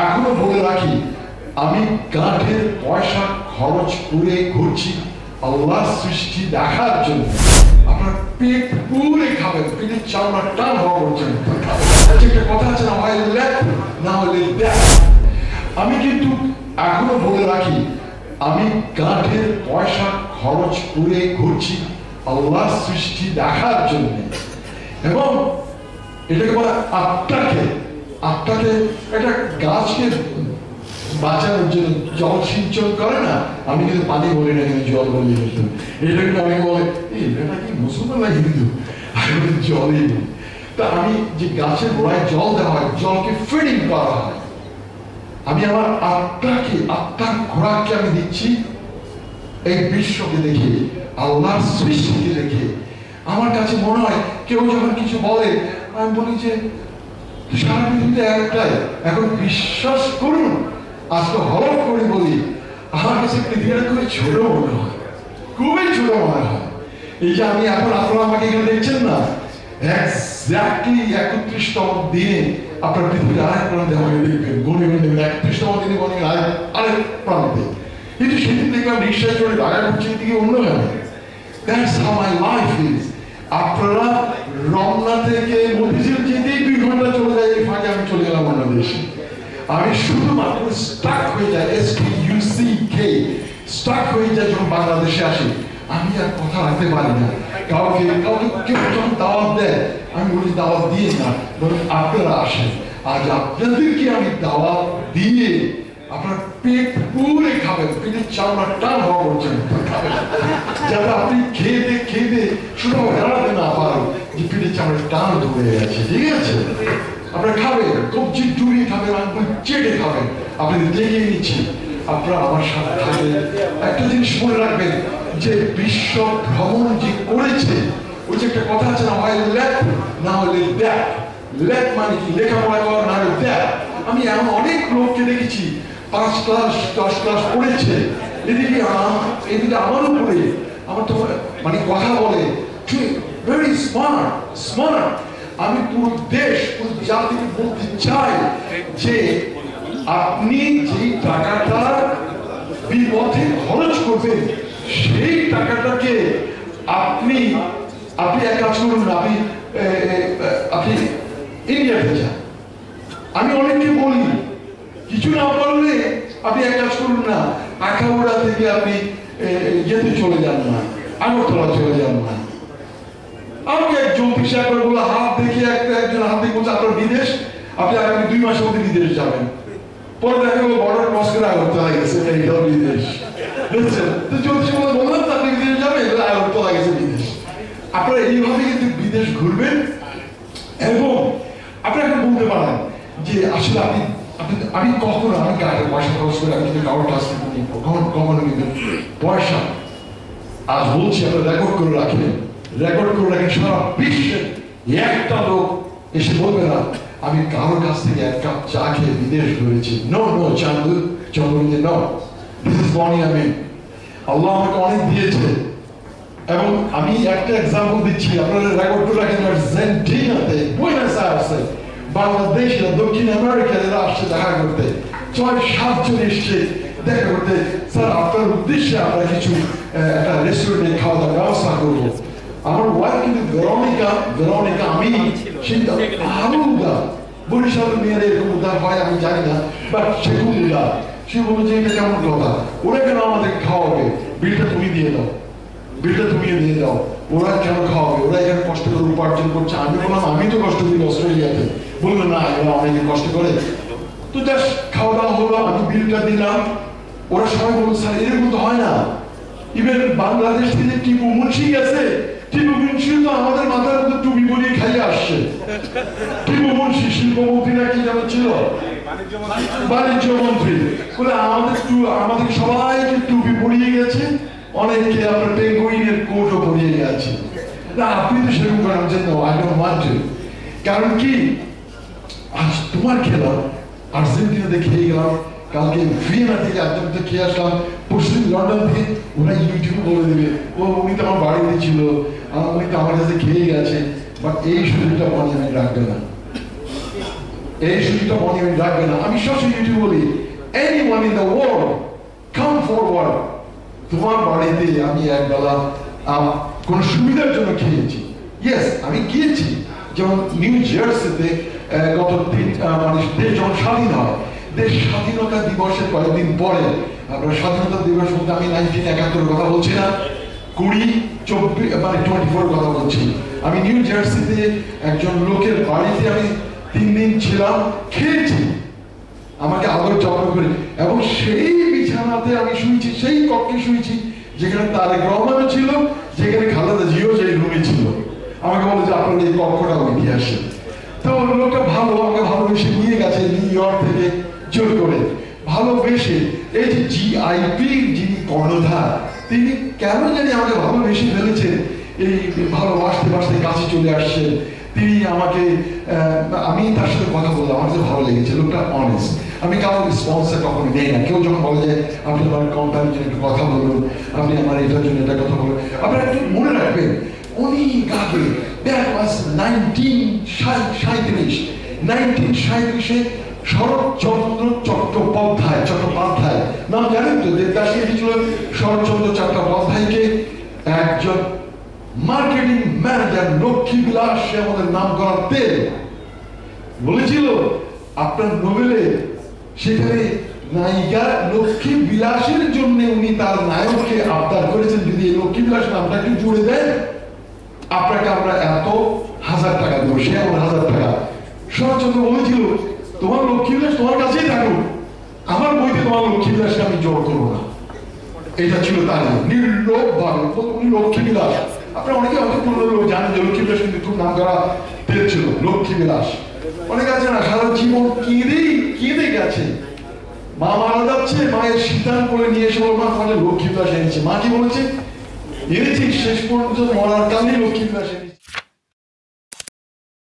এখনো বলে রাখি, আমি গাঁটের পয়সা খরচ করে ঘুরছি আল্লাহর সৃষ্টি দেখার জন্য। আপনার পেট পুরে খাবেন, পেটের চামড়া টান হওয়া পর্যন্ত। একটা কথা আছে না, হয় লেখ না হলে দেখ। আমি কিন্তু এখনো বলে রাখি, আমি গাঁটের পয়সা খরচ করে ঘুরছি আল্লাহর সৃষ্টি দেখার জন্য। এবং এটাকে বলে আত্মাকে একটা গাছকে বাঁচানোর জন্য জল সিঞ্চন করে না। আমি কিন্তু পানি বলি না, কিন্তু জল বলি। কিন্তু এটা কিন্তু অনেকে বলে এটা কি মুসলমান না হিন্দু, আমি জলই বলি। তা আমি যে গাছের গোড়ায় জল দেওয়া হয়, জলকে ফিডিং করা হয়। আমি আমার আত্মার খোরাককে আমি দিচ্ছি এই বিশ্বকে দেখে, আল্লাহর সৃষ্টিকে দেখে। আমার কাছে মনে হয় কেউ যখন কিছু বলে, আমি বলি যে সারা পৃথিবীতে একটাই। এখন বিশ্বাস করুন, আজকে হরফ করে বলি, আমার কাছে পৃথিবীটা খুবই ছোট মনে হয়, খুবই ছোট মনে হয়। এই যে আমি এখন, আপনারা আমাকে এখানে দেখছেন না, এক্স্যাক্টলি 31তম দিনে আপনার পৃথিবীর আরেক প্রান্তে আমাকে দেখবেন, গণে গণে দেখবেন 31তম দিনে গণে আরেক প্রান্তে। কিন্তু সেদিন দেখলাম রিক্সায় চড়ে ঢাকা করছেন দিকে অন্যখানে। That's how my life is. আপনারা রমনা থেকে মফিজুল যেতেই 2 ঘন্টা চলে যায়, এই ফাঁকে আমি চলে গেলাম বাংলাদেশে। আমি শুধুমাত্র স্টাক হয়ে যায়, STUCK স্টাক হয়ে যায় যখন বাংলাদেশে আসি। আমি আর কথা রাখতে পারি না। কাউকে কেউ যখন দাওয়াত দেয়, আমি বলি দাওয়াত দিয়ে না, বরং আপনারা আসেন। আজ আপনাদেরকে আমি দাওয়াত দিয়ে আপনার পেট পুরে খাবেন, পেটের চামড়া টান হওয়া পর্যন্ত খাবেন, যাতে আপনি খেতে শুধু হেরাতে না পারেন যে পেটের চামড়া টান ধরে গেছে। ঠিক আছে, আপনারা খাবেন, কবজি ডুবিয়ে খাবেন, আঙ্গুল চেটে খাবেন। আপনাদের দেখিয়ে নিচ্ছি, আপনারা আমার সাথে থাকবেন। একটা জিনিস মনে রাখবেন, যে বিশ্ব ভ্রমণ যে করেছে, ওই যে একটা কথা আছে না, হয় লেখ না হলে দেখ। লেখ মানে কি? লেখাপড়া করা, না হলে দেখ। আমি এমন অনেক লোককে দেখেছি 5 ক্লাস 10 ক্লাস পড়েছে, এদিকে আমার উপরে আমার তো মানে কথা বলে, ভেরি স্মার্ট। আমি পুরো দেশ, পুরো জাতিকে বলতে চাই যে আপনি যেই টাকাটা বিপথে খরচ করবেন, সেই টাকাটাকে আপনি এক কাজ করুন না, আপনি ইন্ডিয়াতে যান। আমি অনেককে বলি, কিছু না পারলে আপনি এক কাজ করুন না, আখাউড়া থেকে আপনি যেতে চলে যান না, আগরতলা চলে যান না। আমাকে এক জ্যোতিষ একবার বলে, হাত দেখে একজন হাত দেখে বলছে আপনার বিদেশ, আপনি আগামী 2 মাসের মধ্যে বিদেশ যাবেন। পরে দেখা গেল বর্ডার ক্রস করে আগরতলা গেছে, এইটাও বিদেশ। বুঝছেন? তো জ্যোতিষ বলে বললাম তো আপনি বিদেশ যাবেন, আগরতলা গেছে বিদেশ। আপনারা এইভাবে কিন্তু বিদেশ ঘুরবেন। এবং আপনি এখন বলতে পারেন যে আসলে আমি কখনো আমি গাড়ির পয়সা খরচ করে আমি কিন্তু কারোর কাছ থেকে কখনো কিন্তু পয়সা, আজ বলছি আপনারা রেকর্ড করে রাখেন, সারা বিশ্বে একটা লোক এসে বলবে না আমি কারোর কাছ থেকে 1 কাপ চা খেয়ে বিদেশ ঘুরেছি। No Chandu no, this is বনি। আমি আল্লাহ আমাকে অনেক দিয়েছে। এবং আমি একটা এক্সাম্পল দিচ্ছি, আপনারা রেকর্ড করে রাখেন। আর্জেন্টিনাতে, বুয়েনোস আয়ার্সে বাংলাদেশিরা, দক্ষিণ আমেরিকার এরা আসছে দেখা করতে, 6-7 জন এসছে দেখা করতে। স্যার আপনার উদ্দেশ্যে আমরা কিছু একটা রেস্টুরেন্টে খাওয়া দাওয়ার ব্যবস্থা করবো। আমার ওয়াইফ কিন্তু ভেরোনিকা, আমি চিন্তা আলুদা বরিশালের মেয়েরা এরকম উদ্ধার হয় আমি জানি না, বাট সে খুব উদার। সে বললো যে এটা কেমন কথা, ওরা কেন আমাদের খাওয়াবে, বিলটা তুমি দিয়ে দাও। ওরা কেন খাওয়াবে, ওরা এখানে কষ্ট করে উপার্জন করছে। আমি বললাম আমি তো কষ্ট করি অস্ট্রেলিয়াতে। বললো না, এরা অনেকে কষ্ট করে। তো জাস্ট খাওয়া দাওয়া হলো, আমি বিলটা দিলাম। ওরা সবাই বললো স্যার এরকম তো হয় না। ইভেন বাংলাদেশ থেকে টিপু মুন্সি গেছে, টিপু মুন্সি তো আমাদের মাথার মধ্যে টুপি পরিয়ে খাইয়ে আসছে। টিপু মুন্সি শিল্পমন্ত্রী না কি যেন ছিল, বাণিজ্য মন্ত্রী, বলে আমাদের সবাইকে টুপি পরিয়ে গেছে, অনেকে আপনার পেঙ্গুইনের কোটও পরিয়ে গেছে। না আপনি তো সেরকম করেন যে no, I don't want to. কারণ কি, আজ তোমার খেলা আর্জেন্টিনাতে খেয়ে গেলাম, কালকে ভিয়েনা থেকে আর্জেন্টিনা খেয়ে আসলাম, পরশুদিন লন্ডন থেকে। ওরা ইউটিউবে বলে দেবে উনি তো আমার বাড়িতে ছিল, উনি তো আমার কাছে খেয়ে গেছে, বাট এই সুযোগটা আমি রাখবে না। এই সুযোগটা মনে রাখবে না। আমি সবসময় বলি, anyone in the world come forward। তোমার বাড়িতে আমি একবেলা কোন সুবিধার জন্য খেয়েছি, ইয়েস আমি গিয়েছি। যেমন নিউ জার্সিতে গত মানে দেশ যখন স্বাধীন হয়, দেশ স্বাধীনতা দিবসের কয়েকদিন পরে, আমরা স্বাধীনতা দিবস বলতে আমি 1971 কথা বলছি না, 2024 মানে 24 কথা বলছি। আমি নিউ জার্সিতে একজন লোকের বাড়িতে আমি 3 দিন ছিলাম, খেয়েছি, আমাকে আদর যত্ন করে, এবং সেই বিছানাতে আমি শুয়েছি, সেই কক্ষে শুয়েছি যেখানে তারেক রহমানও ছিল, যেখানে খালেদা জিয়াও সেই রুমে ছিল। আমাকে বলে যে আপনার এই কক্ষটা উঠে আসে। তো লোকটা ভালো, আমাকে ভালোবেসে নিয়ে গেছে নিউ ইয়র্ক থেকে জোর করে, ভালোবেসে। এই যে জিআইপি যিনি কর্ণধার, তিনি কেন জানি আমাকে ভালোবেসে ফেলেছেন, এই ভালোবাসতে বাসতে কাছে চলে আসছেন তিনি আমাকে। আমি তার সাথে কথা বললাম, আমার কাছে ভালো লেগেছে, লোকটা অনেস্ট। আমি কারো স্পন্সর কখনো নেই না। কেউ যখন বলে যে আপনি আমার কোম্পানির জন্য একটু কথা বলুন, আপনি আমার এটার জন্য এটা কথা বলুন, আপনারা একটু মনে রাখবেন অনেক আগে, দ্যাট ওয়াজ 1937 শরৎচন্দ্র চট্টোপাধ্যায় নাম জানেন তো? দেবদাসী ছিল শরৎচন্দ্র চট্টোপাধ্যায়কে একজন মার্কেটিং ম্যানেজার লক্ষ্মী বিলাস, সে আমাদের নাম করাতে বলেছিল আপনার নোবেলে সেখানে নায়িকা লক্ষ্মী বিলাসের জন্য উনি তার নায়ককে আবদার করেছেন, যদি এই লক্ষ্মী বিলাস নামটা একটু জুড়ে দেন আপনাকে আমরা এত 1000 টাকা দেবো। সে আমার 1000 টাকা। শরৎচন্দ্র বলেছিল তোমার লক্ষ্মী বিলাস তোমার কাছেই থাকুক, আমার বইতে তোমার লক্ষ্মী বিলাসকে আমি জোর করবো না। এটা ছিল তার নির্লোভ ভাবে উনি লক্ষ্মী বিলাস। আপনারা অনেকে হয়তো লোক জানেন যে লক্ষ্মী বিলাস কিন্তু খুব নাম করা তেল ছিল লক্ষ্মী বিলাস। অনেকে আছে না সারা জীবন কেঁদে গেছে, মা মারা যাচ্ছে, মায়ের শীতান করে নিয়ে এসে মা লক্ষ্মী বিলাস এনেছে। মা কি বলেছে, এনেছি শেষ পর্যন্ত মরার কারণে লক্ষ্মী বিলাস এনেছি।